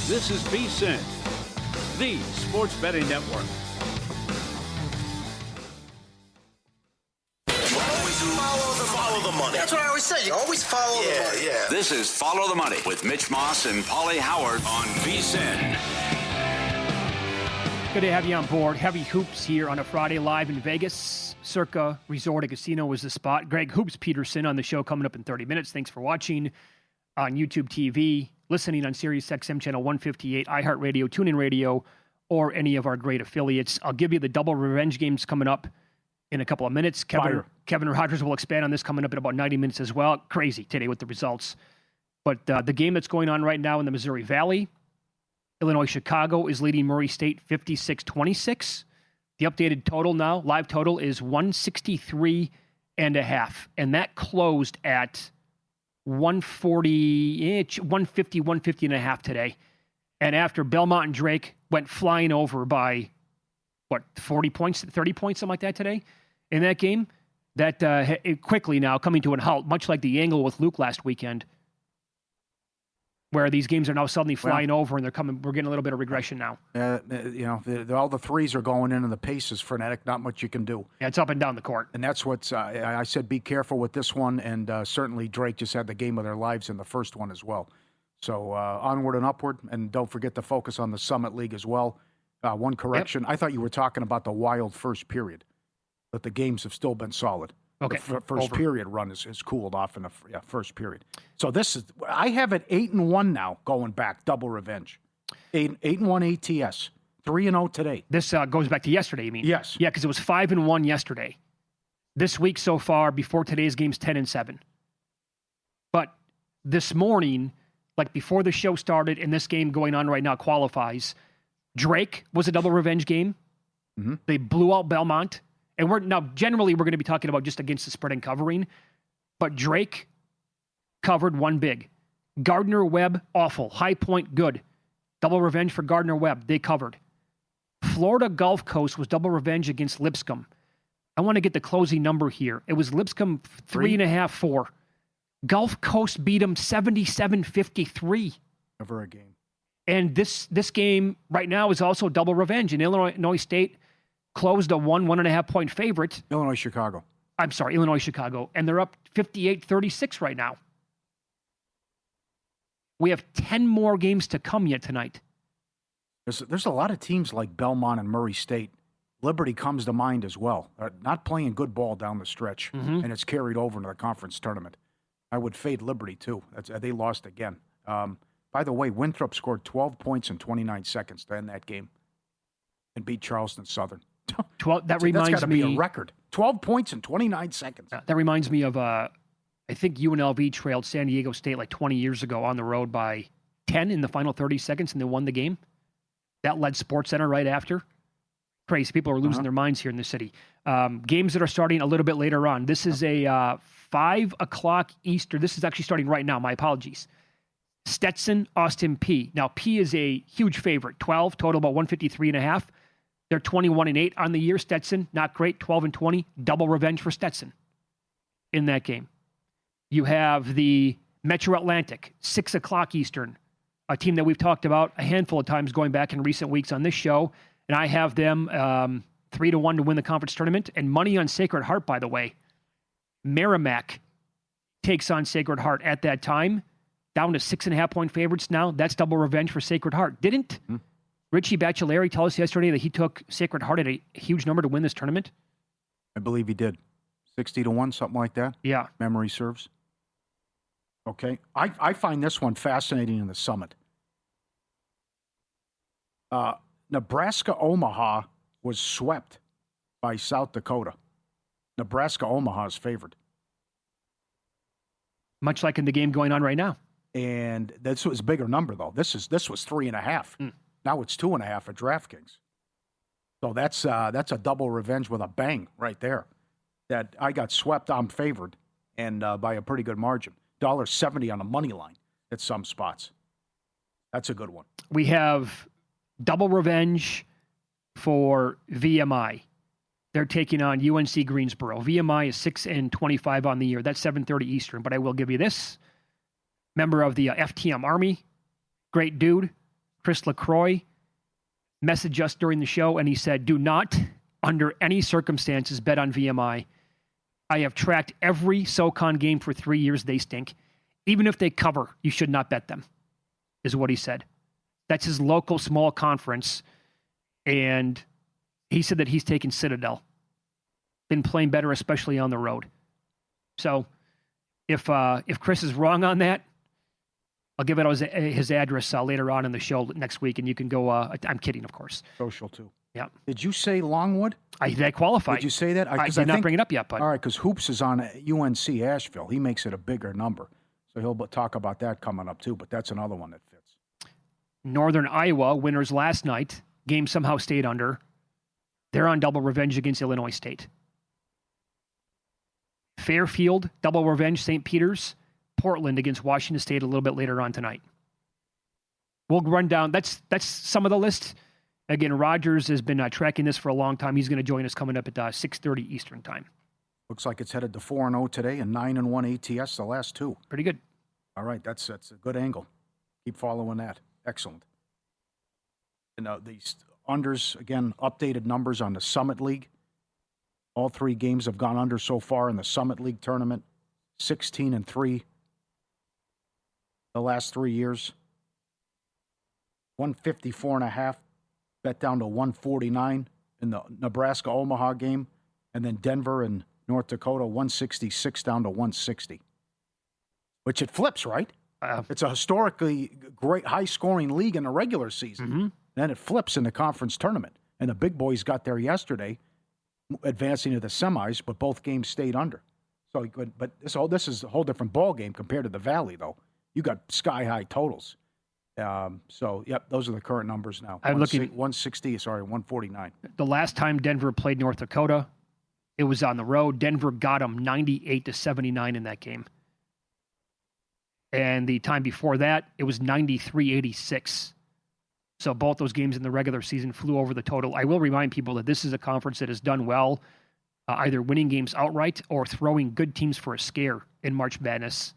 This is VSiN, the sports betting network. Follow the money. That's what I always say. You always follow the money. Yeah. This is Follow the Money with Mitch Moss and Paulie Howard on VSiN. Good to have you on board. Heavy Hoops here on a Friday live in Vegas. Circa Resort and Casino is the spot. Greg Hoops Peterson on the show coming up in 30 minutes. Thanks for watching on YouTube TV, listening on Sirius XM channel 158, iHeartRadio, TuneIn Radio, or any of our great affiliates. I'll give you the double revenge games coming up in a couple of minutes. Kevin Rogers will expand on this coming up in about 90 minutes as well. Crazy today with the results. But the game that's going on right now in the Missouri Valley, Illinois-Chicago is leading Murray State 56-26. The updated total now, live total, is 163.5. And that closed at 150 and a half today. And after Belmont and Drake went flying over by, 40 points, 30 points, something like that today in that game, that quickly now coming to a halt, much like the angle with Luke last weekend, where these games are now suddenly flying over and we're getting a little bit of regression now. All the threes are going in and the pace is frenetic. Not much you can do. Yeah, it's up and down the court. And that's what's, I said be careful with this one, and certainly Drake just had the game of their lives in the first one as well. So onward and upward, and don't forget to focus on the Summit League as well. One correction, I thought you were talking about the wild first period, but the games have still been solid. Okay. The first period run is cooled off in the first period. So I have it 8-1 now going back, double revenge. 8-1 ATS, 3-0 today. This goes back to yesterday, you mean? Yes. Yeah, because it was 5-1 yesterday. This week so far, before today's game's 10-7. But this morning, like before the show started, and this game going on right now qualifies, Drake was a double revenge game. Mm-hmm. They blew out Belmont. And generally we're going to be talking about just against the spread and covering. But Drake covered one big. Gardner-Webb, awful. High Point, good. Double revenge for Gardner-Webb. They covered. Florida Gulf Coast was double revenge against Lipscomb. I want to get the closing number here. It was Lipscomb 3.5, 4. Gulf Coast beat them 77-53. Never a game. And this game right now is also double revenge. And Illinois State closed a 1.5 point favorite. Illinois-Chicago. Illinois-Chicago. And they're up 58-36 right now. We have 10 more games to come yet tonight. There's a lot of teams like Belmont and Murray State. Liberty comes to mind as well. Not playing good ball down the stretch, and it's carried over into the conference tournament. I would fade Liberty, too. They lost again. By the way, Winthrop scored 12 points in 29 seconds to end that game and beat Charleston Southern. That reminds that's got to me be a record. 12 points in 29 seconds. That reminds me of, I think UNLV trailed San Diego State like 20 years ago on the road by 10 in the final 30 seconds, and they won the game. That led SportsCenter right after. Crazy. People are losing their minds here in the city. Games that are starting a little bit later on. This is a 5 o'clock Eastern. This is actually starting right now. My apologies. Stetson, Austin P. Now, P is a huge favorite. 12, total about 153.5. They're 21-8 on the year. Stetson, not great. 12-20. Double revenge for Stetson in that game. You have the Metro Atlantic, 6 o'clock Eastern, a team that we've talked about a handful of times going back in recent weeks on this show. And I have them 3-1 to win the conference tournament. And money on Sacred Heart, by the way. Merrimack takes on Sacred Heart at that time. Down to 6.5 point favorites now. That's double revenge for Sacred Heart. Didn't Richie Baccellieri tell us yesterday that he took Sacred Heart at a huge number to win this tournament? I believe he did. 60-1, something like that? Yeah. Memory serves. Okay. I find this one fascinating in the Summit. Nebraska-Omaha was swept by South Dakota. Nebraska-Omaha is favored. Much like in the game going on right now. And this was a bigger number, though. This was 3.5. Now it's 2.5 at DraftKings. So that's a double revenge with a bang right there. That I got swept. I'm favored, and by a pretty good margin. $1.70 on the money line at some spots. That's a good one. We have double revenge for VMI. They're taking on UNC Greensboro. VMI is 6-25 on the year. That's 7:30 Eastern. But I will give you this. Member of the FTM Army. Great dude. Chris LaCroix, messaged us during the show, and he said, do not, under any circumstances, bet on VMI. I have tracked every SoCon game for 3 years. They stink. Even if they cover, you should not bet them, is what he said. That's his local small conference. And he said that he's taken Citadel. Been playing better, especially on the road. So if Chris is wrong on that, I'll give out his address later on in the show next week, and you can go. I'm kidding, of course. Social, too. Yeah. Did you say Longwood? That qualified. Did you say that? I did not bring it up yet, but. All right, because Hoops is on UNC Asheville. He makes it a bigger number. So he'll talk about that coming up, too, but that's another one that fits. Northern Iowa, winners last night. Game somehow stayed under. They're on double revenge against Illinois State. Fairfield, double revenge, St. Peter's. Portland against Washington State a little bit later on tonight. We'll run down. That's some of the list. Again, Rogers has been tracking this for a long time. He's going to join us coming up at 6:30 Eastern time. Looks like it's headed to 4-0 today and 9-1 ATS the last two. Pretty good. All right, that's a good angle. Keep following that. Excellent. And these unders, again, updated numbers on the Summit League. All 3 games have gone under so far in the Summit League tournament. 16-3 the last 3 years. 154.5, bet down to 149 in the Nebraska-Omaha game. And then Denver and North Dakota, 166 down to 160. Which it flips, right? It's a historically great high-scoring league in the regular season. Mm-hmm. Then it flips in the conference tournament. And the big boys got there yesterday, advancing to the semis, but both games stayed under. So, but this is a whole different ball game compared to the Valley, though. You got sky-high totals. So, yep, those are the current numbers now. I'm looking 149. The last time Denver played North Dakota, it was on the road. Denver got them 98-79 in that game. And the time before that, it was 93-86. So both those games in the regular season flew over the total. I will remind people that this is a conference that has done well, either winning games outright or throwing good teams for a scare in March Madness.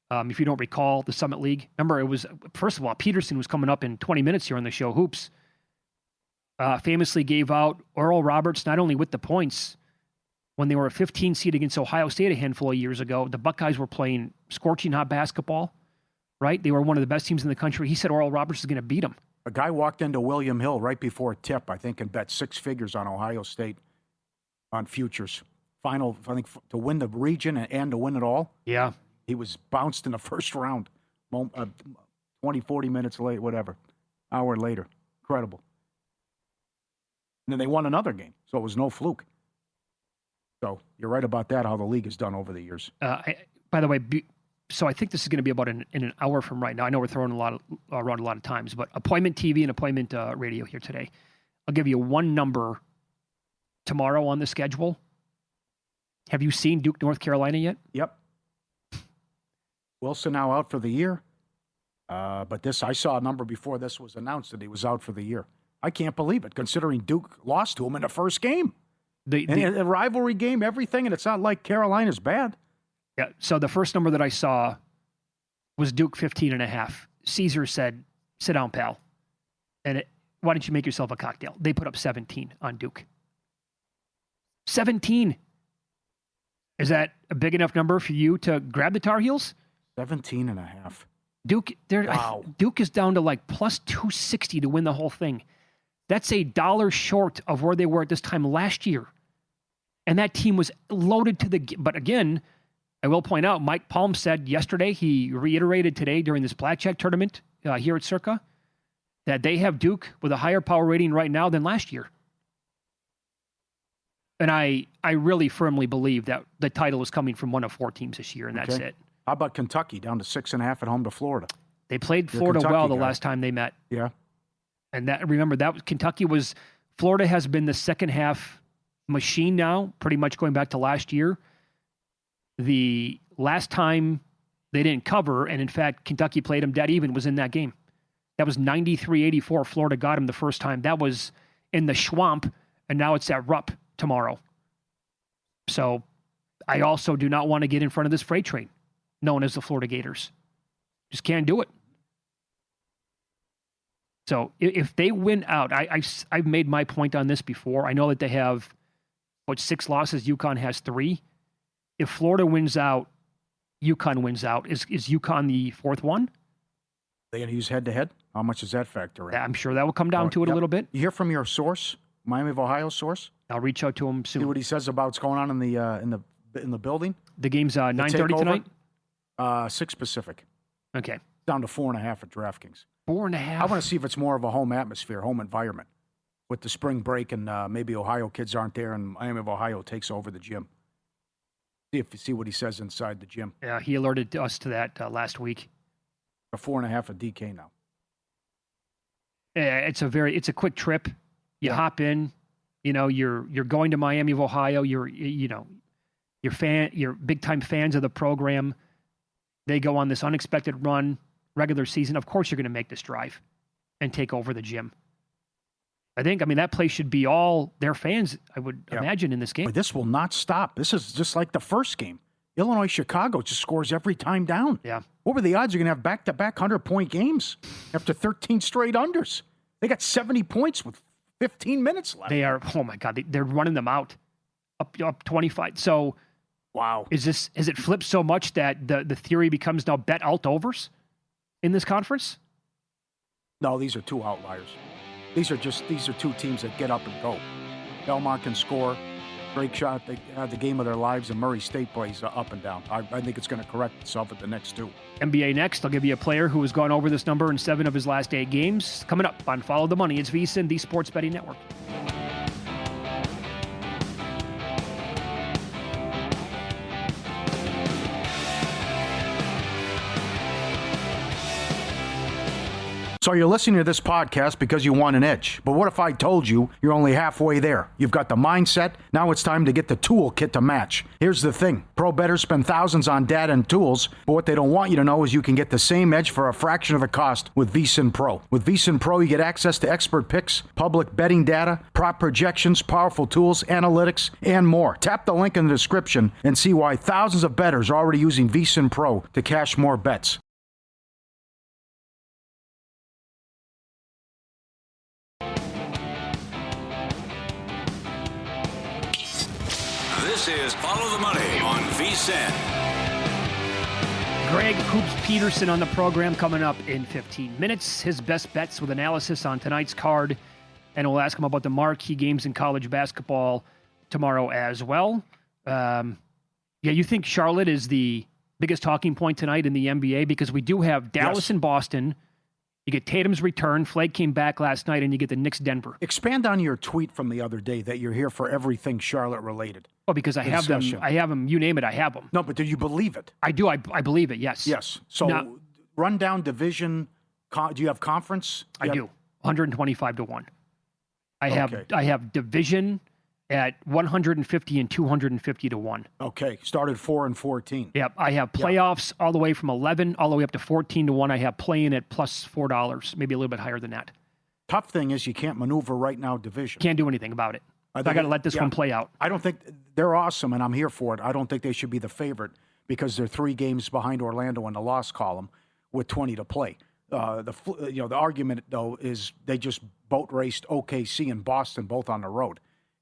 If you don't recall, the Summit League. Remember, it was, first of all, Peterson was coming up in 20 minutes here on the show. Hoops famously gave out Oral Roberts not only with the points. When they were a 15 seed against Ohio State a handful of years ago, the Buckeyes were playing scorching hot basketball, right? They were one of the best teams in the country. He said Oral Roberts is going to beat them. A guy walked into William Hill right before tip, I think, and bet 6 figures on Ohio State on futures. Final, I think, to win the region and to win it all. Yeah. He was bounced in the first round, 20, 40 minutes late, whatever, hour later. Incredible. And then they won another game, so it was no fluke. So you're right about that, how the league has done over the years. By the way, so I think this is going to be about in an hour from right now. I know we're throwing around a lot of times, but appointment TV and appointment radio here today. I'll give you one number tomorrow on the schedule. Have you seen Duke, North Carolina yet? Yep. Wilson now out for the year. But I saw a number before this was announced that he was out for the year. I can't believe it, considering Duke lost to him in the first game. A rivalry game, everything, and it's not like Carolina's bad. Yeah, so the first number that I saw was Duke 15.5. Caesar said, sit down, pal. And why don't you make yourself a cocktail? They put up 17 on Duke. 17. Is that a big enough number for you to grab the Tar Heels? 17.5. Duke, wow. Duke is down to like plus 260 to win the whole thing. That's $1 short of where they were at this time last year. And that team was loaded to the... But again, I will point out, Mike Palm said yesterday, he reiterated today during this blackjack tournament here at Circa, that they have Duke with a higher power rating right now than last year. And I really firmly believe that the title is coming from one of 4 teams this year, and that's it. How about Kentucky, down to 6.5 at home to Florida? They played Florida well the last time they met. Yeah. And remember, Florida has been the second half machine now, pretty much going back to last year. The last time they didn't cover, and in fact, Kentucky played them dead even, was in that game. That was 93-84. Florida got them the first time. That was in the Schwamp, and now it's at Rupp tomorrow. So I also do not want to get in front of this freight train known as the Florida Gators. Just can't do it. So if they win out, I've made my point on this before. I know that they have, 6 losses. UConn has 3. If Florida wins out, UConn wins out. Is UConn the 4th one? They going to use head-to-head? How much does that factor in? I'm sure that will come down to it a little bit. You hear from your source, Miami of Ohio source? I'll reach out to him soon. See what he says about what's going on in the building? The game's 9:30 tonight? 6 Pacific. Okay. Down to 4.5 at DraftKings. 4.5. I want to see if it's more of a home atmosphere, home environment. With the spring break and maybe Ohio kids aren't there and Miami of Ohio takes over the gym. See what he says inside the gym. Yeah, he alerted us to that last week. A 4.5 at DK now. Yeah, it's a quick trip. You hop in, you're going to Miami of Ohio. You're big time fans of the program. They go on this unexpected run, regular season. Of course, you're going to make this drive and take over the gym. I mean, that place should be all their fans, I would imagine, in this game. But this will not stop. This is just like the first game. Illinois-Chicago just scores every time down. Yeah. What were the odds you're going to have back-to-back 100-point games after 13 straight unders? They got 70 points with 15 minutes left. They are, oh my God, they're running them out up 25. So, wow. Has it flipped so much that the theory becomes now bet alt overs in this conference? No, these are 2 outliers. These are 2 teams that get up and go. Belmont can score. Great shot. They had the game of their lives, and Murray State plays up and down. I think it's going to correct itself at the next 2. NBA next. I'll give you a player who has gone over this number in 7 of his last 8 games. Coming up on Follow the Money. It's VSiN, the Sports Betting Network. So you're listening to this podcast because you want an edge. But what if I told you you're only halfway there? You've got the mindset. Now it's time to get the toolkit to match. Here's the thing. Pro bettors spend thousands on data and tools, but what they don't want you to know is you can get the same edge for a fraction of the cost with VSiN Pro. With VSiN Pro, you get access to expert picks, public betting data, prop projections, powerful tools, analytics, and more. Tap the link in the description and see why thousands of bettors are already using VSiN Pro to cash more bets. This is Follow the Money on VSiN. Greg Hoops Peterson on the program coming up in 15 minutes. His best bets with analysis on tonight's card. And we'll ask him about the marquee games in college basketball tomorrow as well. You think Charlotte is the biggest talking point tonight in the NBA? Because we do have Dallas and Boston. You get Tatum's return. Flake came back last night, and you get the Knicks Denver. Expand on your tweet from the other day that you're here for everything Charlotte related. Oh, because I have them. I have them. You name it, I have them. No, but do you believe it? I do. I believe it. Yes. Yes. So now, run down division. Do you have conference? I do. 125-1. I have division at 150 and 250-1. Okay. Started 4 and 14. Yep. I have playoffs all the way from 11 all the way up to 14-1. I have play-in at plus $4, maybe a little bit higher than that. Tough thing is you can't maneuver right now division. Can't do anything about it. I got to let this one play out. I don't think they're awesome, and I'm here for it. I don't think they should be the favorite because they're 3 games behind Orlando in the loss column with 20 to play. The argument though is they just boat raced OKC and Boston both on the road,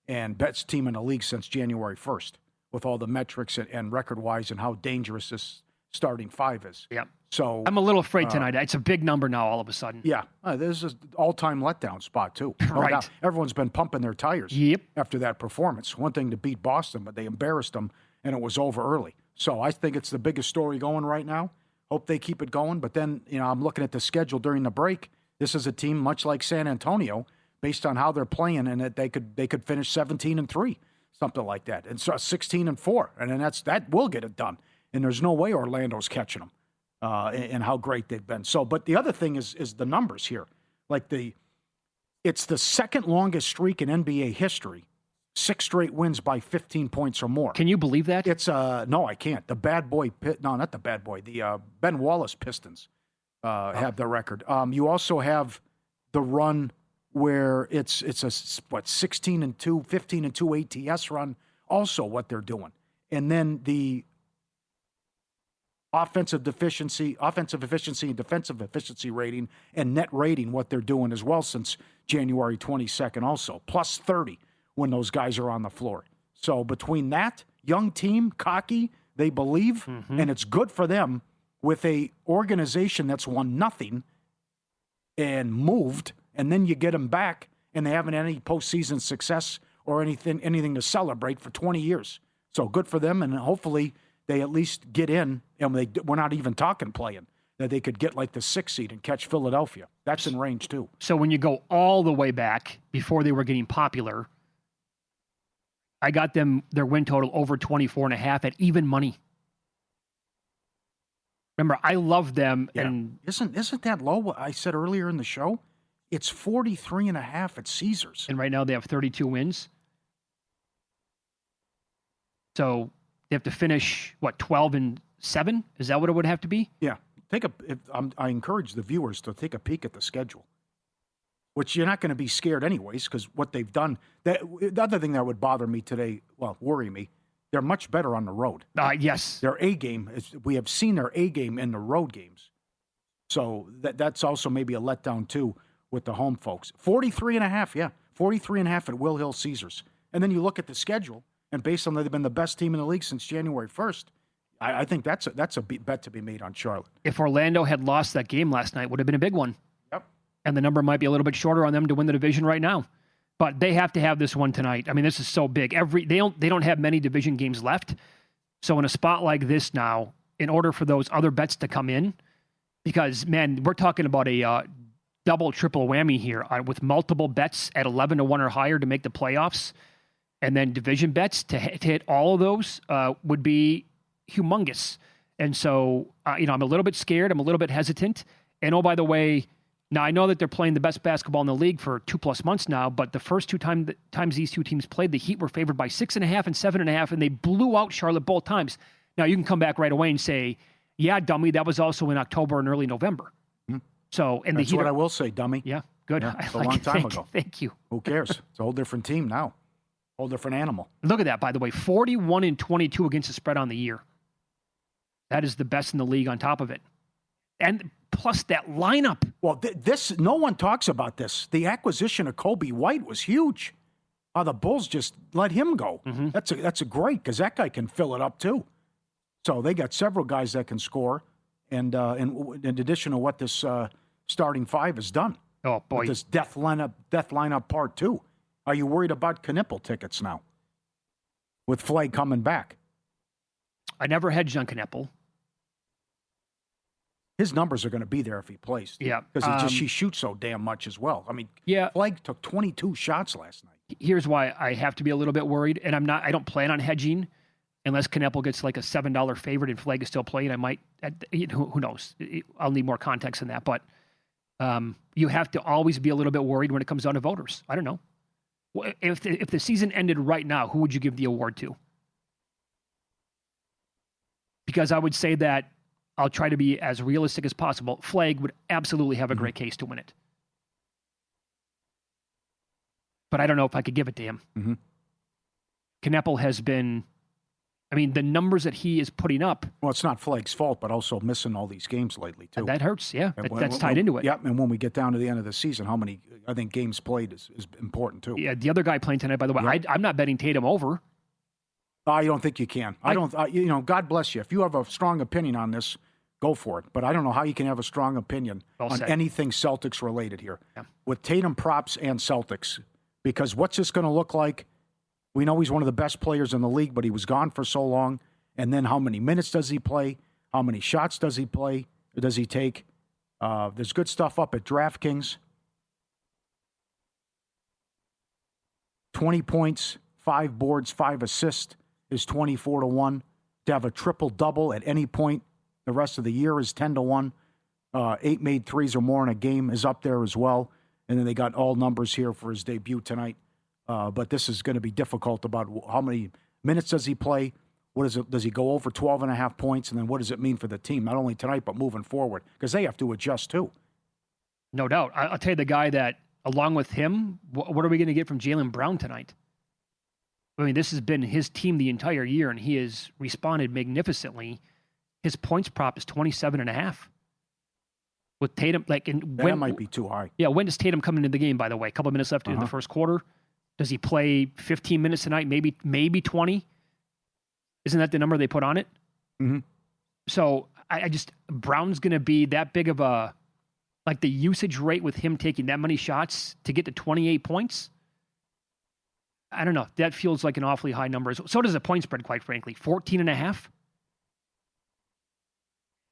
and best team in the league since January 1st with all the metrics and record wise and how dangerous this starting 5 is. Yeah. So I'm a little afraid tonight. It's a big number now all of a sudden. Yeah. This is an all-time letdown spot, too. No right. doubt. Everyone's been pumping their tires after that performance. One thing to beat Boston, but they embarrassed them, and it was over early. So I think it's the biggest story going right now. Hope they keep it going. But then, I'm looking at the schedule during the break. This is a team much like San Antonio, based on how they're playing, and that they could finish 17-3, something like that, and so 16-4, and then that will get it done. And there's no way Orlando's catching them. And how great they've been. So, but the other thing is the numbers here. It's the second longest streak in NBA history. 6 straight wins by 15 points or more. Can you believe that? It's no, I can't. The bad boy, not the bad boy. The Ben Wallace Pistons have the record. You also have the run where it's a 16-2, 15-2 ATS run. Also, what they're doing, and then the offensive efficiency, and defensive efficiency rating, and net rating, what they're doing as well since January 22nd also. Plus 30 when those guys are on the floor. So between that, young team, cocky, they believe, and it's good for them with a organization that's won nothing and moved, and then you get them back, and they haven't had any postseason success or anything to celebrate for 20 years. So good for them, and hopefully they at least get in, and we're not even talking playing, that they could get like the 6th seed and catch Philadelphia. That's in range too. So when you go all the way back, before they were getting popular, I got them their win total over 24.5 at even money. Remember, I love them. Yeah. And Isn't that low? What I said earlier in the show? It's 43.5 at Caesars. right now they have 32 wins. So they have to finish, 12-7? Is that what it would have to be? Yeah. I encourage the viewers to take a peek at the schedule, which you're not going to be scared anyways, because what they've done. The other thing that would bother me today, worry me, they're much better on the road. Yes. Their A game, we have seen their A game in the road games. So that's also maybe a letdown too with the home folks. 43.5, yeah. 43.5 at Will Hill Caesars. And then you look at the schedule, and based on they've been the best team in the league since January 1st, I think that's a bet to be made on Charlotte. If Orlando had lost that game last night, it would have been a big one. Yep. And the number might be a little bit shorter on them to win the division right now. But they have to have this one tonight. I mean, this is so big. They don't have many division games left. So in a spot like this now, in order for those other bets to come in, because, man, we're talking about a double, triple whammy here with multiple bets at 11-1 or higher to make the playoffs, and then division bets to hit all of those would be humongous. And so, I'm a little bit scared. I'm a little bit hesitant. And, oh, by the way, now I know that they're playing the best basketball in the league for 2+ months now, but the first two times these two teams played, the Heat were favored by 6.5 and 7.5, and they blew out Charlotte both times. Now, you can come back right away and say, yeah, dummy, that was also in October and early November. So, and That's the Heat what I will say, dummy. Yeah, good. Yeah, it's a long time ago. Thank you. Who cares? It's a whole different team now. Whole different animal. Look at that, by the way. 41-22 against the spread on the year. That is the best in the league on top of it. And plus that lineup. Well, no one talks about this. The acquisition of Kobe White was huge. The Bulls just let him go. Mm-hmm. That's a great, because that guy can fill it up too. So they got several guys that can score, and in addition to what this starting five has done. Oh boy, with this death lineup part two. Are you worried about Knippel tickets now? With Flagg coming back, I never hedged on Knippel. His numbers are going to be there if he plays. Yeah, because he shoots so damn much as well. I mean, yeah, Flagg took 22 shots last night. Here's why I have to be a little bit worried, and I don't plan on hedging unless Knippel gets like a $7 favorite and Flagg is still playing. I might. Who knows? I'll need more context in that, but you have to always be a little bit worried when it comes down to voters. I don't know. If the season ended right now, who would you give the award to? Because I would say that I'll try to be as realistic as possible. Flagg would absolutely have a great case to win it. But I don't know if I could give it to him. Mm-hmm. Knippel has been, the numbers that he is putting up. Well, it's not Flagg's fault, but also missing all these games lately, too. That hurts, yeah. That's tied into it. Yeah, and when we get down to the end of the season, how many, I think, games played is important, too. Yeah, the other guy playing tonight, by the way, yeah. I'm not betting Tatum over. I don't think you can. God bless you. If you have a strong opinion on this, go for it. But I don't know how you can have a strong opinion on anything Celtics related here. Yeah. With Tatum props and Celtics. Because what's this going to look like? We know he's one of the best players in the league, but he was gone for so long. And then how many minutes does he play? How many shots does he play? Or does he take? There's good stuff up at DraftKings. 20 points, 5 boards, 5 assists is 24-1. To have a triple-double at any point the rest of the year is 10-1. 8 made threes or more in a game is up there as well. And then they got all numbers here for his debut tonight. But this is going to be difficult about how many minutes does he play? What is it? Does he go over 12.5 points? And then what does it mean for the team, not only tonight, but moving forward? Because they have to adjust too. No doubt. I'll tell you the guy that, along with him, what are we going to get from Jaylen Brown tonight? This has been his team the entire year, and he has responded magnificently. his points prop is 27.5. With Tatum, That might be too high. Yeah, when does Tatum come into the game, by the way? A couple of minutes left in the first quarter. Does he play 15 minutes tonight? Maybe 20? Isn't that the number they put on it? Mm-hmm. So I just, Brown's going to be that big of a, like the usage rate with him taking that many shots to get to 28 points. I don't know. That feels like an awfully high number. So does the point spread, quite frankly. 14.5.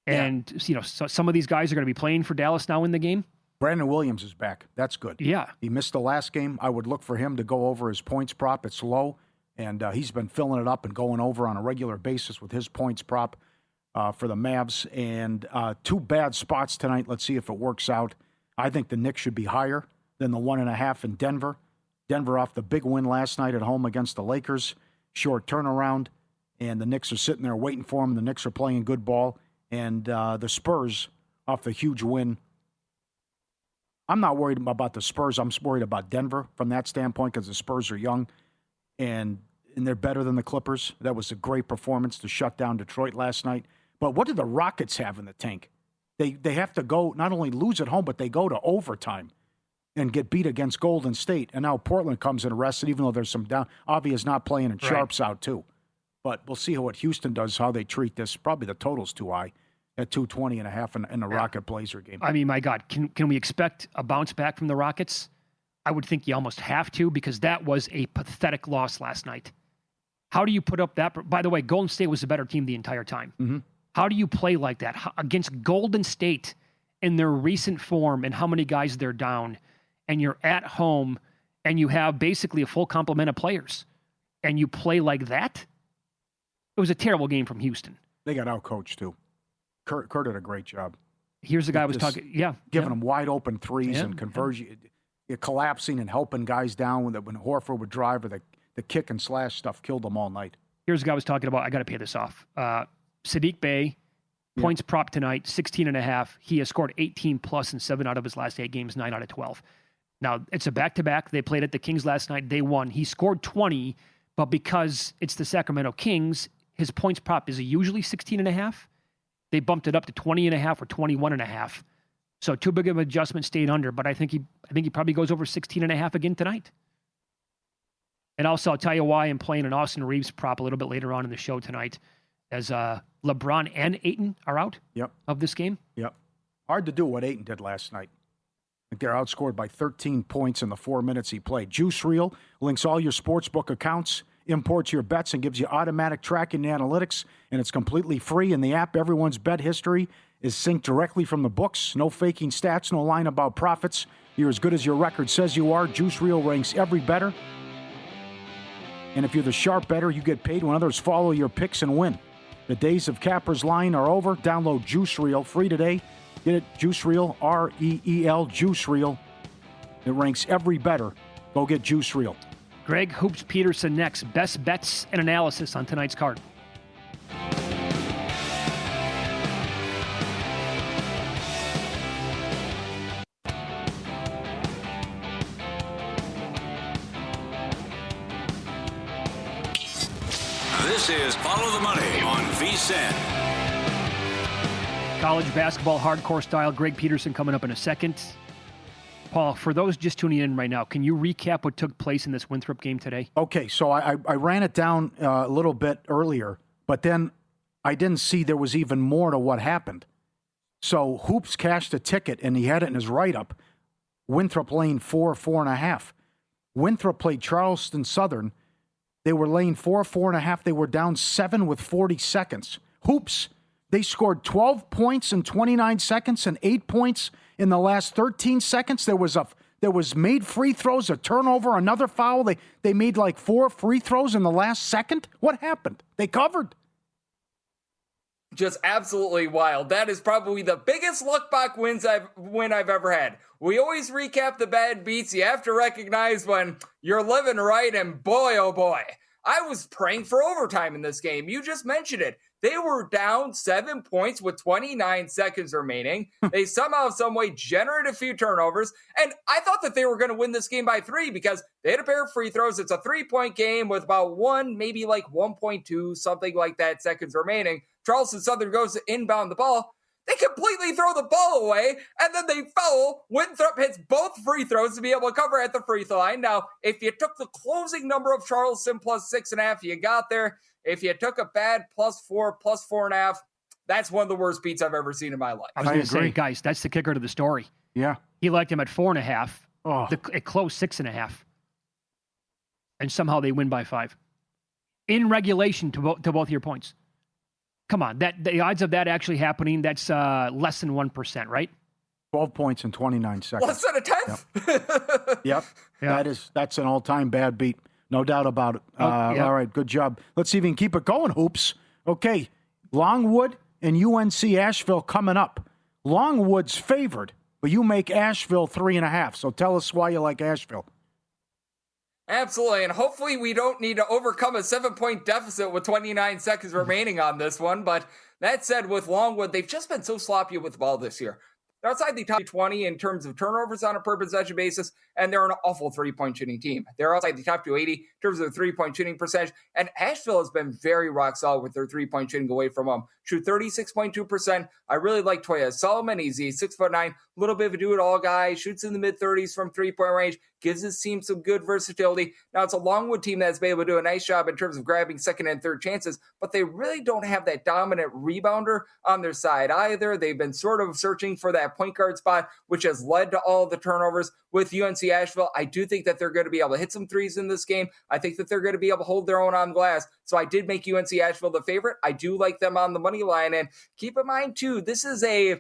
And, so some of these guys are going to be playing for Dallas now in the game. Brandon Williams is back. That's good. Yeah. He missed the last game. I would look for him to go over his points prop. It's low, and he's been filling it up and going over on a regular basis with his points prop for the Mavs. And 2 bad spots tonight. Let's see if it works out. I think the Knicks should be higher than the 1.5 in Denver. Denver off the big win last night at home against the Lakers. Short turnaround, and the Knicks are sitting there waiting for him. The Knicks are playing good ball. And the Spurs off the huge win. I'm not worried about the Spurs. I'm worried about Denver from that standpoint because the Spurs are young and they're better than the Clippers. That was a great performance to shut down Detroit last night. But what do the Rockets have in the tank? They have to go, not only lose at home, but they go to overtime and get beat against Golden State. And now Portland comes in arrested, even though there's some down. Avi is not playing and Sharp's out too. But we'll see what Houston does, how they treat this. Probably the total's too high at 220.5 in the Rocket Blazer game. I mean, my God, can we expect a bounce back from the Rockets? I would think you almost have to, because that was a pathetic loss last night. How do you put up that? By the way, Golden State was a better team the entire time. Mm-hmm. How do you play like that against Golden State in their recent form and how many guys they're down, and you're at home and you have basically a full complement of players and you play like that? It was a terrible game from Houston. They got outcoached too. Kurt did a great job. Here's the guy I was talking. Yeah, giving them wide open threes and conversion, collapsing and helping guys down when Horford would drive, or the kick and slash stuff killed them all night. Here's the guy I was talking about. I got to pay this off. Sadiq Bey, points prop tonight, 16.5. He has scored 18 plus in 7 out of his last 8 games, 9 out of 12. Now, it's a back-to-back. They played at the Kings last night. They won. He scored 20, but because it's the Sacramento Kings, his points prop is usually 16.5. They bumped it up to 20.5 or 21.5. So too big of an adjustment, stayed under, but I think he probably goes over 16.5 again tonight. And also, I'll tell you why I'm playing an Austin Reeves prop a little bit later on in the show tonight, as LeBron and Ayton are out of this game. Yep. Hard to do what Ayton did last night. I think they're outscored by 13 points in the 4 minutes he played. Juice Reel links all your sportsbook accounts, imports your bets, and gives you automatic tracking and analytics, and it's completely free. In the app, everyone's bet history is synced directly from the books. No faking stats, no line about profits. You're as good as your record says you are. Juice Reel ranks every bettor. And if you're the sharp bettor, you get paid when others follow your picks and win. The days of Capper's Line are over. Download Juice Reel free today. Get it, Juice Reel, R-E-E-L, Juice Reel. It ranks every bettor. Go get Juice Reel. Greg Hoops Peterson next. Best bets and analysis on tonight's card. This is Follow the Money on VSiN. College basketball hardcore style. Greg Peterson coming up in a second. Paul, for those just tuning in right now, can you recap what took place in this Winthrop game today? Okay, so I ran it down a little bit earlier, but then I didn't see there was even more to what happened. So Hoops cashed a ticket, and he had it in his write-up. Winthrop laying 4.5. Winthrop played Charleston Southern. They were laying 4.5. They were down 7 with 40 seconds. Hoops, they scored 12 points in 29 seconds and 8 points in the last 13 seconds. There was made free throws, a turnover, another foul. They made like 4 free throws in the last second. What happened? They covered. Just absolutely wild. That is probably the biggest look-back win I've ever had. We always recap the bad beats. You have to recognize when you're living right, and boy, oh boy, I was praying for overtime in this game. You just mentioned it. They were down 7 points with 29 seconds remaining. They somehow, some way generated a few turnovers. And I thought that they were going to win this game by 3 because they had a pair of free throws. It's a 3-point game with about 1, maybe like 1.2, something like that seconds remaining. Charleston Southern goes to inbound the ball. They completely throw the ball away, and then they foul. Winthrop hits both free throws to be able to cover at the free throw line. Now, if you took the closing number of Charleston plus 6.5, you got there. If you took a bad +4, +4.5, that's one of the worst beats I've ever seen in my life. I was going to say, guys, that's the kicker to the story. Yeah. He liked him at 4.5. Oh. It closed 6.5. And somehow they win by 5. In regulation, to both your points. Come on, the odds of that actually happening, that's less than 1%, right? 12 points in 29 seconds. Less than a tenth? Yep. That's an all-time bad beat. No doubt about it. All right, good job. Let's see if we can keep it going, Hoops. Okay, Longwood and UNC Asheville coming up. Longwood's favored, but you make Asheville 3.5. So tell us why you like Asheville. Absolutely, and hopefully we don't need to overcome a 7-point deficit with 29 seconds remaining on this one. But that said, with Longwood, they've just been so sloppy with the ball this year. They're outside the top 20 in terms of turnovers on a per possession basis, and they're an awful three-point shooting team. They're outside the top 280 in terms of their three-point shooting percentage, and Asheville has been very rock solid with their three-point shooting away from home. Shoot 36.2%. I really like Toya Solomon. He's 6'9", a little bit of a do-it-all guy, shoots in the mid-30s from three-point range, gives his team some good versatility. Now, it's a Longwood team that's been able to do a nice job in terms of grabbing second and third chances, but they really don't have that dominant rebounder on their side either. They've been sort of searching for that point guard spot, which has led to all the turnovers with UNC Asheville. I do think that they're going to be able to hit some threes in this game. I think that they're going to be able to hold their own on glass. So I did make UNC Asheville the favorite. I do like them on the money line. And keep in mind, too, this is a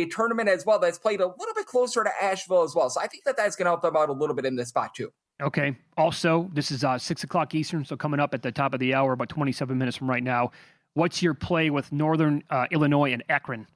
tournament as well that's played a little bit closer to Asheville as well. So I think that that's going to help them out a little bit in this spot, too. Okay. Also, this is 6 o'clock Eastern, so coming up at the top of the hour, about 27 minutes from right now. What's your play with Northern Illinois and Akron?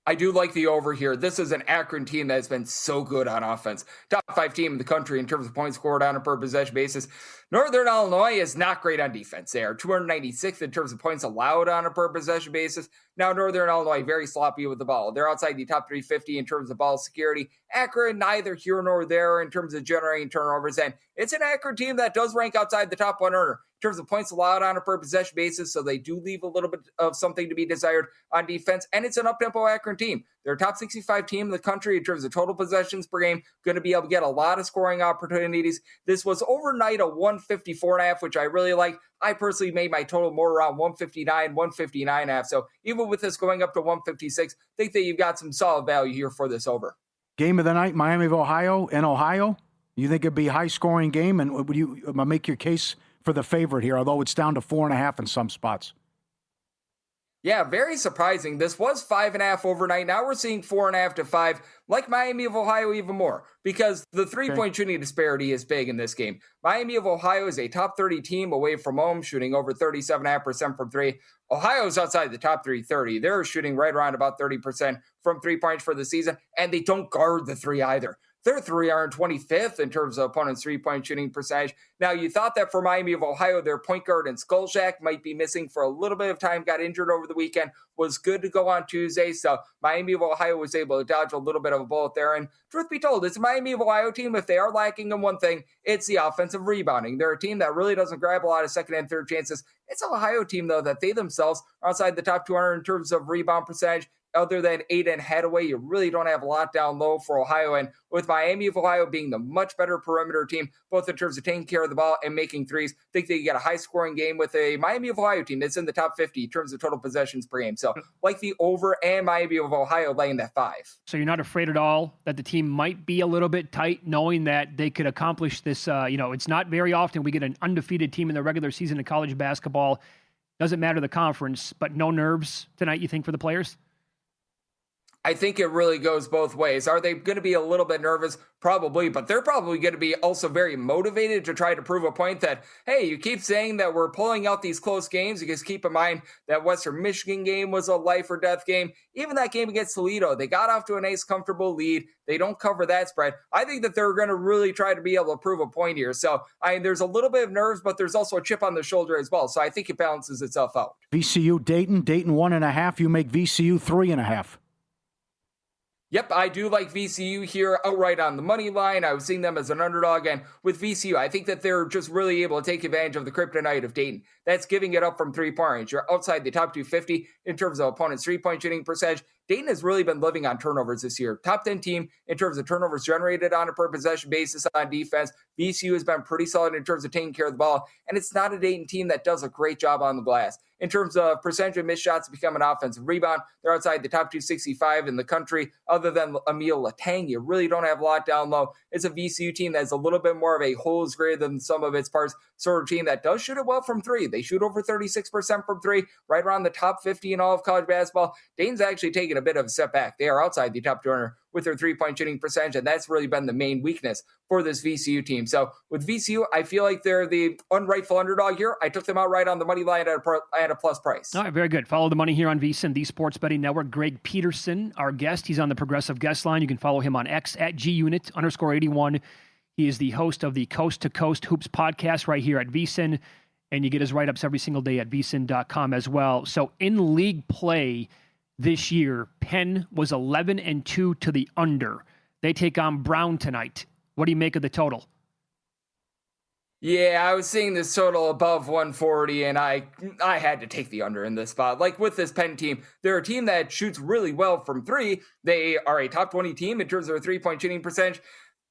I do like the over here. This is an Akron team that has been so good on offense. Top 5 team in the country in terms of points scored on a per possession basis. Northern Illinois is not great on defense. They are 296th in terms of points allowed on a per possession basis. Now, Northern Illinois, very sloppy with the ball. They're outside the top 350 in terms of ball security. Akron, neither here nor there in terms of generating turnovers. And it's an Akron team that does rank outside the top 100 in terms of points allowed on a per possession basis. So they do leave a little bit of something to be desired on defense. And it's an up-tempo Akron team. They're a top 65 team in the country in terms of total possessions per game. Going to be able to get a lot of scoring opportunities. This was overnight a 154.5, which I really like. I personally made my total more around 159, 159.5. So even with this going up to 156, I think that you've got some solid value here for this over. Game of the night, Miami of Ohio in Ohio. You think it'd be a high-scoring game? And would you make your case for the favorite here, although it's down to 4.5 in some spots? Yeah, very surprising. This was 5.5 overnight. Now we're seeing 4.5 to 5, like Miami of Ohio even more, because the three-point shooting disparity is big in this game. Miami of Ohio is a top 30 team away from home, shooting over 37.5% from three. Ohio's outside the top 330. They're shooting right around about 30% from three-points for the season, and they don't guard the three either. Their three are in 25th in terms of opponents' three-point shooting percentage. Now, you thought that for Miami of Ohio, their point guard and Skolczak might be missing for a little bit of time, got injured over the weekend, was good to go on Tuesday. So Miami of Ohio was able to dodge a little bit of a bullet there. And truth be told, it's a Miami of Ohio team. If they are lacking in one thing, it's the offensive rebounding. They're a team that really doesn't grab a lot of second and third chances. It's an Ohio team, though, that they themselves are outside the top 200 in terms of rebound percentage. Other than Aiden Hadaway, you really don't have a lot down low for Ohio. And with Miami of Ohio being the much better perimeter team, both in terms of taking care of the ball and making threes, I think that you get a high-scoring game with a Miami of Ohio team that's in the top 50 in terms of total possessions per game. So like the over and Miami of Ohio laying that 5. So you're not afraid at all that the team might be a little bit tight, knowing that they could accomplish this? It's not very often we get an undefeated team in the regular season of college basketball. Doesn't matter the conference, but no nerves tonight, you think, for the players? I think it really goes both ways. Are they going to be a little bit nervous? Probably, but they're probably going to be also very motivated to try to prove a point that, hey, you keep saying that we're pulling out these close games, because keep in mind that Western Michigan game was a life or death game. Even that game against Toledo, they got off to a nice, comfortable lead. They don't cover that spread. I think that they're going to really try to be able to prove a point here. So there's a little bit of nerves, but there's also a chip on the shoulder as well. So I think it balances itself out. VCU, Dayton 1.5. You make VCU 3.5. Yep, I do like VCU here outright on the money line. I was seeing them as an underdog, and with VCU, I think that they're just really able to take advantage of the kryptonite of Dayton. That's giving it up from 3-point range. You're outside the top 250 in terms of opponents' 3-point shooting percentage. Dayton has really been living on turnovers this year. Top 10 team in terms of turnovers generated on a per possession basis on defense. VCU has been pretty solid in terms of taking care of the ball, and it's not a Dayton team that does a great job on the glass. In terms of percentage of missed shots to become an offensive rebound, they're outside the top 265 in the country. Other than Emil Latang, you really don't have a lot down low. It's a VCU team that's a little bit more of a whole is greater than some of its parts sort of team that does shoot it well from three. They shoot over 36% from three, right around the top 50 in all of college basketball. Dayton's actually taken a bit of a step back. They are outside the top 200 with their 3-point shooting percentage, and that's really been the main weakness for this VCU team. So with VCU, I feel like they're the unrightful underdog here. I took them out right on the money line at a plus price. All right, very good. Follow the money here on VSiN, the Sports Betting Network. Greg Peterson, our guest. He's on the Progressive Guest Line. You can follow him on X at @GUnit_81. He is the host of the Coast to Coast Hoops podcast right here at VSiN, and you get his write-ups every single day at vsin.com as well. So in league play this year, Penn was 11-2 to the under. They take on Brown tonight. What do you make of the total? Yeah, I was seeing this total above 140, and I had to take the under in this spot. Like with this Penn team, they're a team that shoots really well from three. They are a top 20 team in terms of their 3-point shooting percentage.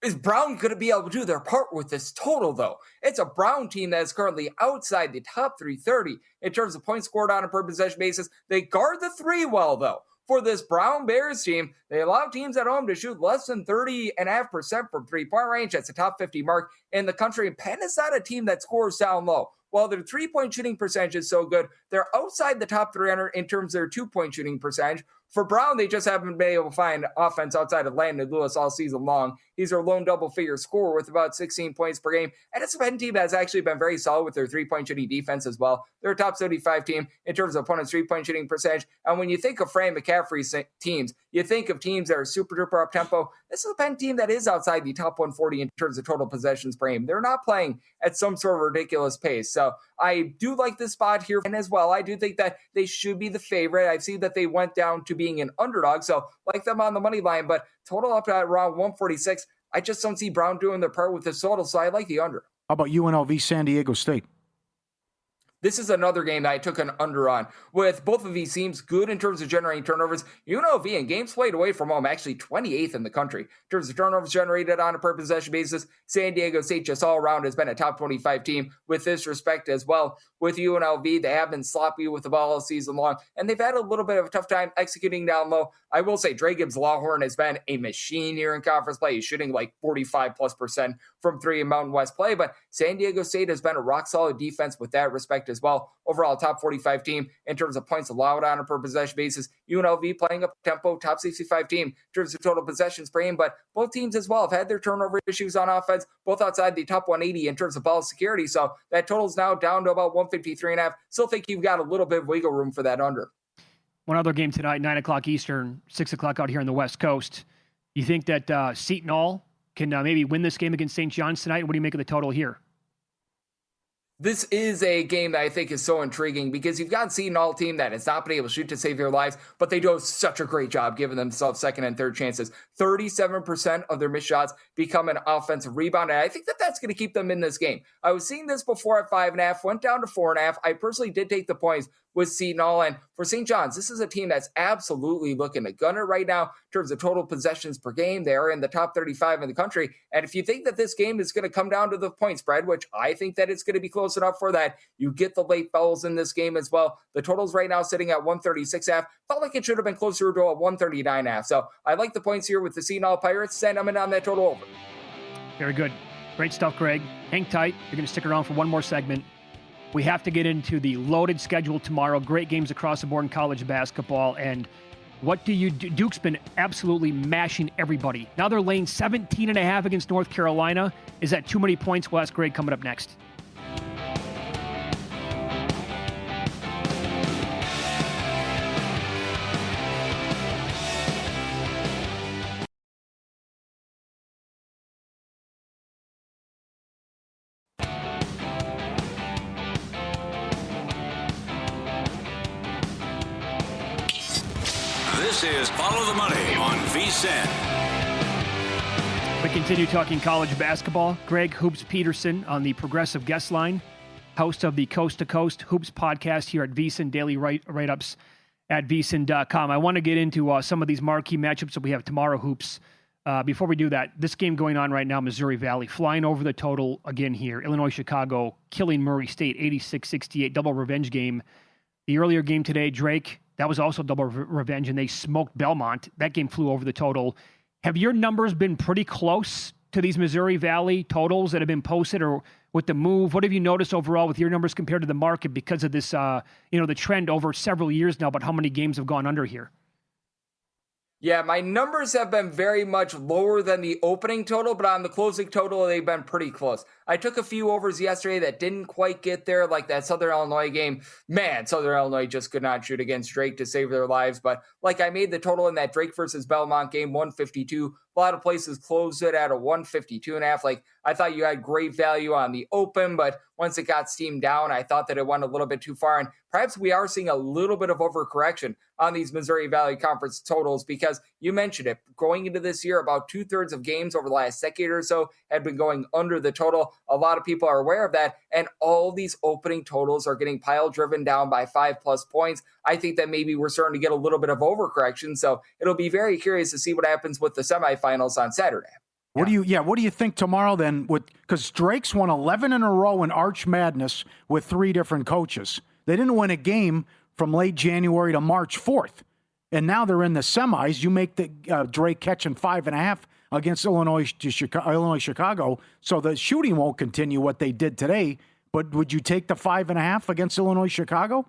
Is Brown going to be able to do their part with this total, though? It's a Brown team that is currently outside the top 330 in terms of points scored on a per possession basis. They guard the three well, though. For this Brown Bears team, they allow teams at home to shoot less than 30.5% from 3-point range. That's a top 50 mark in the country. And Penn is not a team that scores down low. While their 3-point shooting percentage is so good, they're outside the top 300 in terms of their 2-point shooting percentage. For Brown, they just haven't been able to find offense outside of Landon Lewis all season long. He's their lone double-figure scorer with about 16 points per game. And it's a Penn team that's actually been very solid with their 3-point shooting defense as well. They're a top 75 team in terms of opponents' 3-point shooting percentage. And when you think of Fran McCaffrey's teams, you think of teams that are super-duper up-tempo. This is a Penn team that is outside the top 140 in terms of total possessions per game. They're not playing at some sort of ridiculous pace. So I do like this spot here. And as well, I do think that they should be the favorite. I see that they went down to being an underdog, so like them on the money line, but total up at around 146. I just don't see Brown doing their part with this total, so I like the under. How about UNLV San Diego State? This is another game that I took an under on. With both of these teams good in terms of generating turnovers, UNLV in games played away from home actually 28th in the country in terms of turnovers generated on a per possession basis. San Diego State just all around has been a top 25 team with this respect as well. With UNLV, they have been sloppy with the ball all season long, and they've had a little bit of a tough time executing down low. I will say Dre Gibbs-Lawhorn has been a machine here in conference play. He's shooting like 45+% from three in Mountain West play, but San Diego State has been a rock-solid defense with that respect as well. Overall, top 45 team in terms of points allowed on a per possession basis. UNLV playing up tempo, top 65 team in terms of total possessions per game, but both teams as well have had their turnover issues on offense, both outside the top 180 in terms of ball security. So that total is now down to about 153.5. Still think you've got a little bit of wiggle room for that under. One other game tonight, 9 o'clock Eastern, 6 o'clock out here on the West Coast. You think that Seton Hall can maybe win this game against St. John's tonight? What do you make of the total here? This is a game that I think is so intriguing because you've got a Seton Hall team that has not been able to shoot to save their lives, but they do such a great job giving themselves second and third chances. 37% of their missed shots become an offensive rebound, and I think that that's going to keep them in this game. I was seeing this before at 5.5, went down to 4.5. I personally did take the points with Seton Hall, and for St. John's, this is a team that's absolutely looking to gun it right now in terms of total possessions per game. They are in the top 35 in the country, and if you think that this game is going to come down to the point spread, which I think that it's going to be close enough for that, you get the late fouls in this game as well. The total's right now sitting at 136.5. Felt like it should have been closer to a 139.5. So I like the points here with the Seton Hall Pirates. Send them in on that total over. Very good. Great stuff, Greg. Hang tight. You're going to stick around for one more segment. We have to get into the loaded schedule tomorrow. Great games across the board in college basketball. And What do you do? Duke's been absolutely mashing everybody. Now they're laying 17.5 against North Carolina. Is that too many points? We'll ask Greg coming up next. This is Follow the Money on VSiN. We continue talking college basketball. Greg Hoops Peterson on the Progressive Guest Line, host of the Coast to Coast Hoops podcast here at VSiN, daily write-ups at VSiN.com. I want to get into some of these marquee matchups that we have tomorrow, Hoops. Before we do that, this game going on right now, Missouri Valley, flying over the total again here. Illinois-Chicago killing Murray State, 86-68, double revenge game. The earlier game today, Drake, that was also double revenge, and they smoked Belmont. That game flew over the total. Have your numbers been pretty close to these Missouri Valley totals that have been posted, or with the move? What have you noticed overall with your numbers compared to the market because of this, the trend over several years now, but how many games have gone under here? Yeah, my numbers have been very much lower than the opening total, but on the closing total, they've been pretty close. I took a few overs yesterday that didn't quite get there, like that Southern Illinois game. Man, Southern Illinois just could not shoot against Drake to save their lives. But like I made the total in that Drake versus Belmont game, 152. A lot of places closed it at a 152.5. Like, I thought you had great value on the open, but once it got steamed down, I thought that it went a little bit too far. And perhaps we are seeing a little bit of overcorrection on these Missouri Valley Conference totals, because you mentioned it, going into this year, about 2/3 of games over the last decade or so had been going under the total. A lot of people are aware of that, and all these opening totals are getting pile driven down by 5+ points. I think that maybe we're starting to get a little bit of overcorrection, so it'll be very curious to see what happens with the semifinals on Saturday. What do you think tomorrow then? Because Drake's won 11 in a row in Arch Madness with 3 different coaches. They didn't win a game from late January to March 4th, and now they're in the semis. You make the Drake catching 5.5 against Illinois-Chicago, so the shooting won't continue what they did today. But would you take the 5.5 against Illinois-Chicago?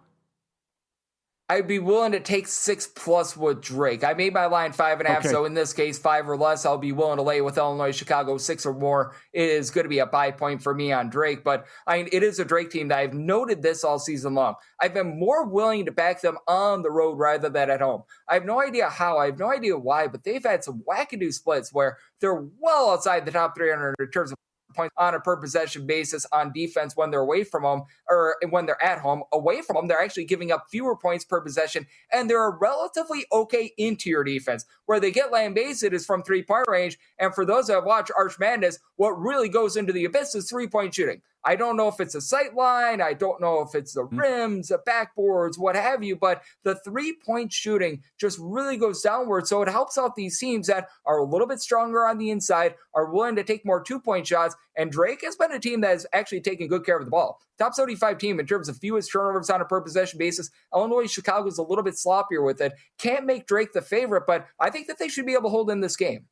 I'd be willing to take 6+ with Drake. I made my line 5.5, okay. So in this case, 5 or less, I'll be willing to lay with Illinois, Chicago. 6 or more is going to be a buy point for me on Drake. But I mean, it is a Drake team that I've noted this all season long. I've been more willing to back them on the road rather than at home. I have no idea how, I have no idea why, but they've had some wackadoo splits where they're well outside the top 300 in terms of points on a per possession basis on defense when they're away from home, or when they're at home. Away from home, they're actually giving up fewer points per possession, and they're a relatively okay interior defense. Where they get lambasted is from 3-point range, and for those that have watched Arch Madness, what really goes into the abyss is 3-point shooting. I don't know if it's a sight line, I don't know if it's the rims, the backboards, what have you, but the 3-point shooting just really goes downward, so it helps out these teams that are a little bit stronger on the inside, are willing to take more 2-point shots, and Drake has been a team that has actually taken good care of the ball. Top 75 team in terms of fewest turnovers on a per possession basis. Illinois, Chicago is a little bit sloppier with it. Can't make Drake the favorite, but I think that they should be able to hold in this game.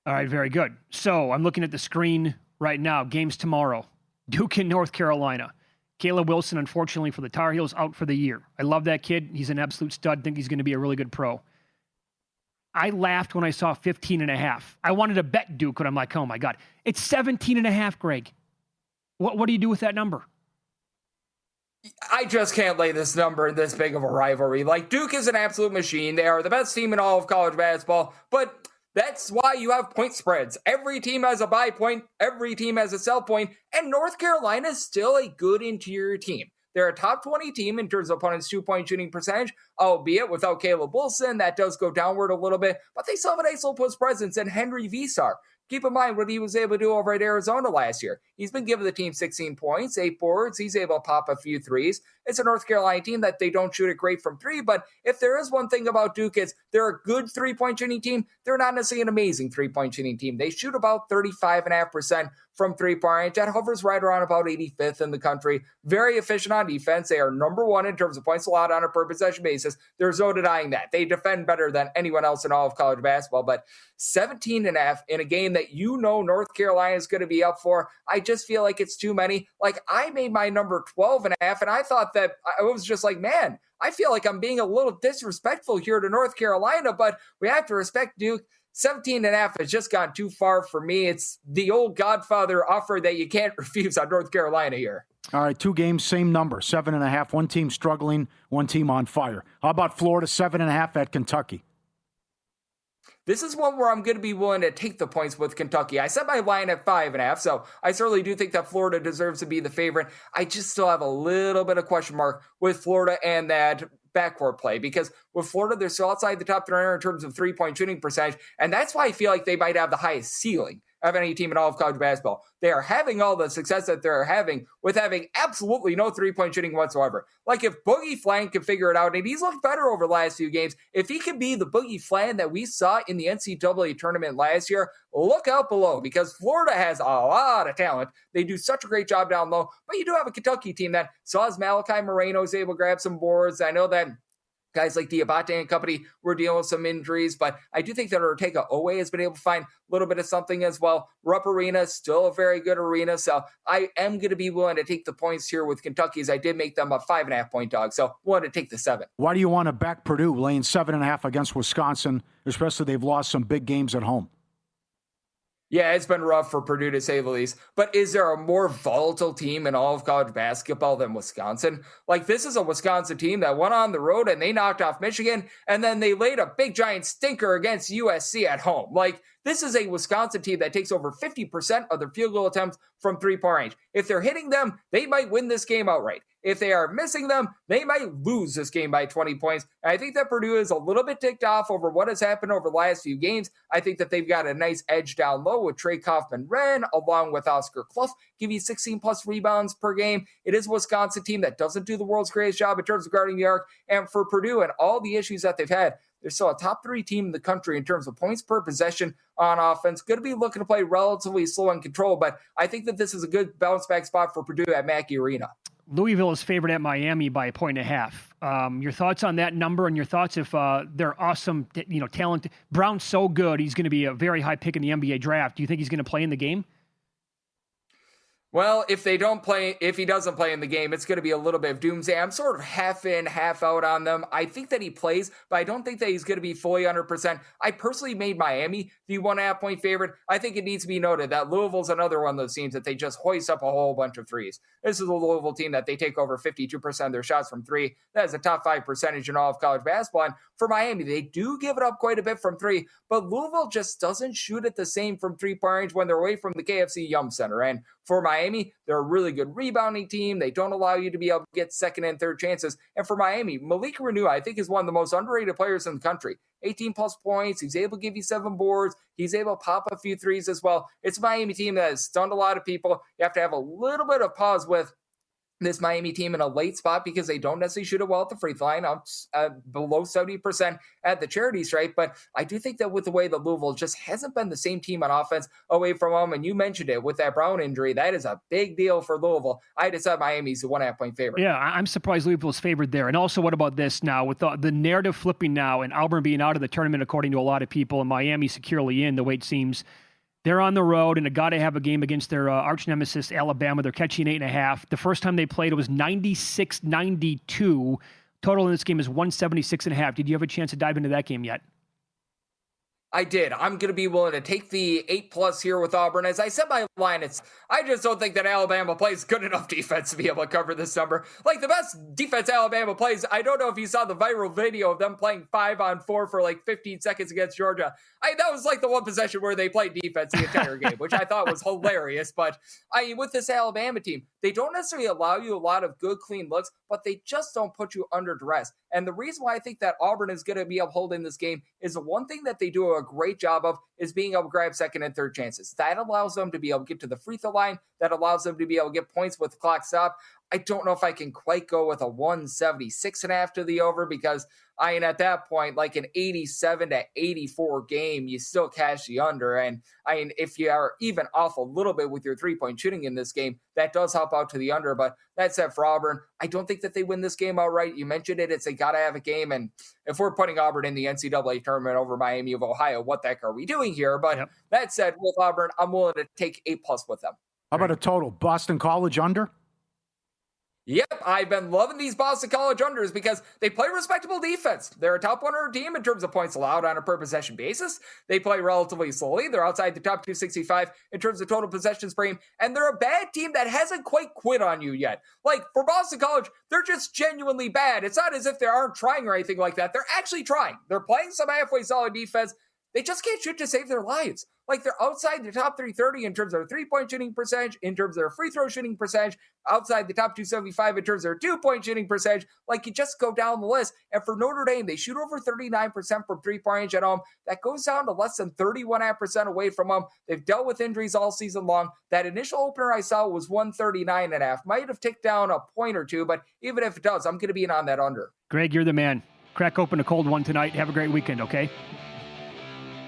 All right, very good. So I'm looking at the screen right now. Games tomorrow. Duke and North Carolina. Caleb Wilson, unfortunately for the Tar Heels, out for the year. I love that kid. He's an absolute stud. Think he's going to be a really good pro. I laughed when I saw 15.5. I wanted to bet Duke, and I'm like, oh my God. It's 17.5, Greg. What do you do with that number? I just can't lay this number in this big of a rivalry. Like, Duke is an absolute machine. They are the best team in all of college basketball, but that's why you have point spreads. Every team has a buy point, every team has a sell point, and North Carolina is still a good interior team. They're a top 20 team in terms of opponents' 2-point shooting percentage, albeit without Caleb Wilson. That does go downward a little bit, but they still have a nice little post presence in Henry Visar. Keep in mind what he was able to do over at Arizona last year. He's been giving the team 16 points, 8 boards. He's able to pop a few threes. It's a North Carolina team that they don't shoot it great from 3, but if there is one thing about Duke, it's they're a good 3-point shooting team. They're not necessarily an amazing 3-point shooting team. They shoot about 35.5% from 3-point range. That hovers right around about 85th in the country. Very efficient on defense. They are number 1 in terms of points allowed on a per possession basis. There's no denying that. They defend better than anyone else in all of college basketball, but 17.5 in a game that North Carolina is going to be up for, I just feel like it's too many. Like, I made my number 12.5, and I thought that I was just like, man, I feel like I'm being a little disrespectful here to North Carolina, but we have to respect Duke. 17.5 has just gone too far for me. It's the old Godfather offer that you can't refuse on North Carolina here. All right, 2 games, same number, 7.5. One team struggling, one team on fire. How about Florida, 7.5 at Kentucky? This is one where I'm going to be willing to take the points with Kentucky. I set my line at 5.5, so I certainly do think that Florida deserves to be the favorite. I just still have a little bit of question mark with Florida and that backcourt play, because with Florida, they're still outside the top 300 in terms of three-point shooting percentage, and that's why I feel like they might have the highest ceiling of any team in all of college basketball. They are having all the success that they're having with having absolutely no three-point shooting whatsoever. Like, if Boogie Flan can figure it out, and he's looked better over the last few games, if he can be the Boogie Flan that we saw in the NCAA tournament last year, look out below, because Florida has a lot of talent. They do such a great job down low, but you do have a Kentucky team that saw as Malachi Moreno is able to grab some boards. I know that guys like Diabate and company were dealing with some injuries, but I do think that Ortega Owe has been able to find a little bit of something as well. Rupp Arena is still a very good arena, so I am going to be willing to take the points here with Kentucky, as I did make them a 5.5 point dog, so willing to take the 7. Why do you want to back Purdue laying 7.5 against Wisconsin, especially they've lost some big games at home? Yeah, it's been rough for Purdue, to say the least. But is there a more volatile team in all of college basketball than Wisconsin? Like, this is a Wisconsin team that went on the road and they knocked off Michigan, and then they laid a big giant stinker against USC at home. Like, this is a Wisconsin team that takes over 50% of their field goal attempts from three-point range. If they're hitting them, they might win this game outright. If they are missing them, they might lose this game by 20 points. And I think that Purdue is a little bit ticked off over what has happened over the last few games. I think that they've got a nice edge down low with Trey Kaufman-Renn, along with Oscar Clough, give you 16-plus rebounds per game. It is a Wisconsin team that doesn't do the world's greatest job in terms of guarding the arc. And for Purdue and all the issues that they've had, they're still a top 3 team in the country in terms of points per possession on offense. Going to be looking to play relatively slow and control, but I think that this is a good bounce back spot for Purdue at Mackey Arena. Louisville is favored at Miami by 1.5. Your thoughts on that number, and your thoughts if they're awesome, talent. Brown's so good, he's going to be a very high pick in the NBA draft. Do you think he's going to play in the game? Well, if he doesn't play in the game, it's going to be a little bit of doomsday. I'm sort of half in, half out on them. I think that he plays, but I don't think that he's going to be fully 100%. I personally made Miami the 1.5 point favorite. I think it needs to be noted that Louisville's another one of those teams that they just hoist up a whole bunch of threes. This is a Louisville team that they take over 52% of their shots from three. That is a top 5 percentage in all of college basketball. And for Miami, they do give it up quite a bit from three, but Louisville just doesn't shoot it the same from three-point range when they're away from the KFC Yum Center. And for Miami, they're a really good rebounding team. They don't allow you to be able to get second and third chances. And for Miami, Malik Reneau, I think, is one of the most underrated players in the country. 18-plus points. He's able to give you 7 boards. He's able to pop a few threes as well. It's a Miami team that has stunned a lot of people. You have to have a little bit of pause with this Miami team in a late spot because they don't necessarily shoot it well at the free throw line, up below 70% at the charity stripe. But I do think that with the way that Louisville just hasn't been the same team on offense away from them, and you mentioned it with that Brown injury, that is a big deal for Louisville. I decided Miami's a 1.5 point favorite. Yeah, I'm surprised Louisville's favored there. And also, what about this now with the narrative flipping now and Auburn being out of the tournament according to a lot of people and Miami securely in the way it seems. They're on the road and got to have a game against their arch nemesis, Alabama. They're catching 8.5. The first time they played, it was 96-92. Total in this game is 176.5. Did you have a chance to dive into that game yet? I did. I'm going to be willing to take the 8+ here with Auburn. As I said my line, I just don't think that Alabama plays good enough defense to be able to cover this number. Like, the best defense Alabama plays, I don't know if you saw the viral video of them playing 5-on-4 for like 15 seconds against Georgia. That was like the one possession where they played defense the entire game, which I thought was hilarious. But with this Alabama team, they don't necessarily allow you a lot of good, clean looks, but they just don't put you under duress. And the reason why I think that Auburn is going to be upholding this game is the one thing that they do a great job of is being able to grab second and third chances. That allows them to be able to get to the free throw line. That allows them to be able to get points with the clock stop. I don't know if I can quite go with a 176.5 to the over because at that point, like an 87-84 game, you still cash the under. And if you are even off a little bit with your 3-point shooting in this game, that does help out to the under. But that said, for Auburn, I don't think that they win this game outright. You mentioned it. It's a got to have a game. And if we're putting Auburn in the NCAA tournament over Miami of Ohio, what the heck are we doing here? But That said, with Auburn, I'm willing to take 8+ with them. How about a total? Boston College under? Yep, I've been loving these Boston College unders because they play respectable defense. They're a top 100 team in terms of points allowed on a per possession basis. They play relatively slowly. They're outside the top 265 in terms of total possessions per game. And they're a bad team that hasn't quite quit on you yet. Like, for Boston College, they're just genuinely bad. It's not as if they aren't trying or anything like that. They're actually trying. They're playing some halfway solid defense. They just can't shoot to save their lives. Like, they're outside the top 330 in terms of their three-point shooting percentage, in terms of their free throw shooting percentage, outside the top 275 in terms of their two-point shooting percentage. Like, you just go down the list. And for Notre Dame, they shoot over 39% from three-point range at home. That goes down to less than 31.5% away from home. They've dealt with injuries all season long. That initial opener I saw was 139.5. Might have ticked down a point or two, but even if it does, I'm going to be in on that under. Greg, you're the man. Crack open a cold one tonight. Have a great weekend, okay?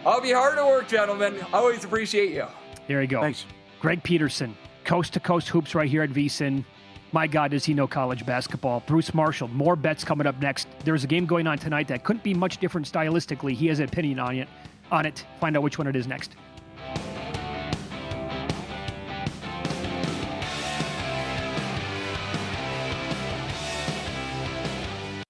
I'll be hard at work, gentlemen. Always appreciate you. There you go. Thanks. Greg Peterson, coast-to-coast hoops right here at VSiN. My God, does he know college basketball. Bruce Marshall, more bets coming up next. There's a game going on tonight that couldn't be much different stylistically. He has an opinion on it. Find out which one it is next.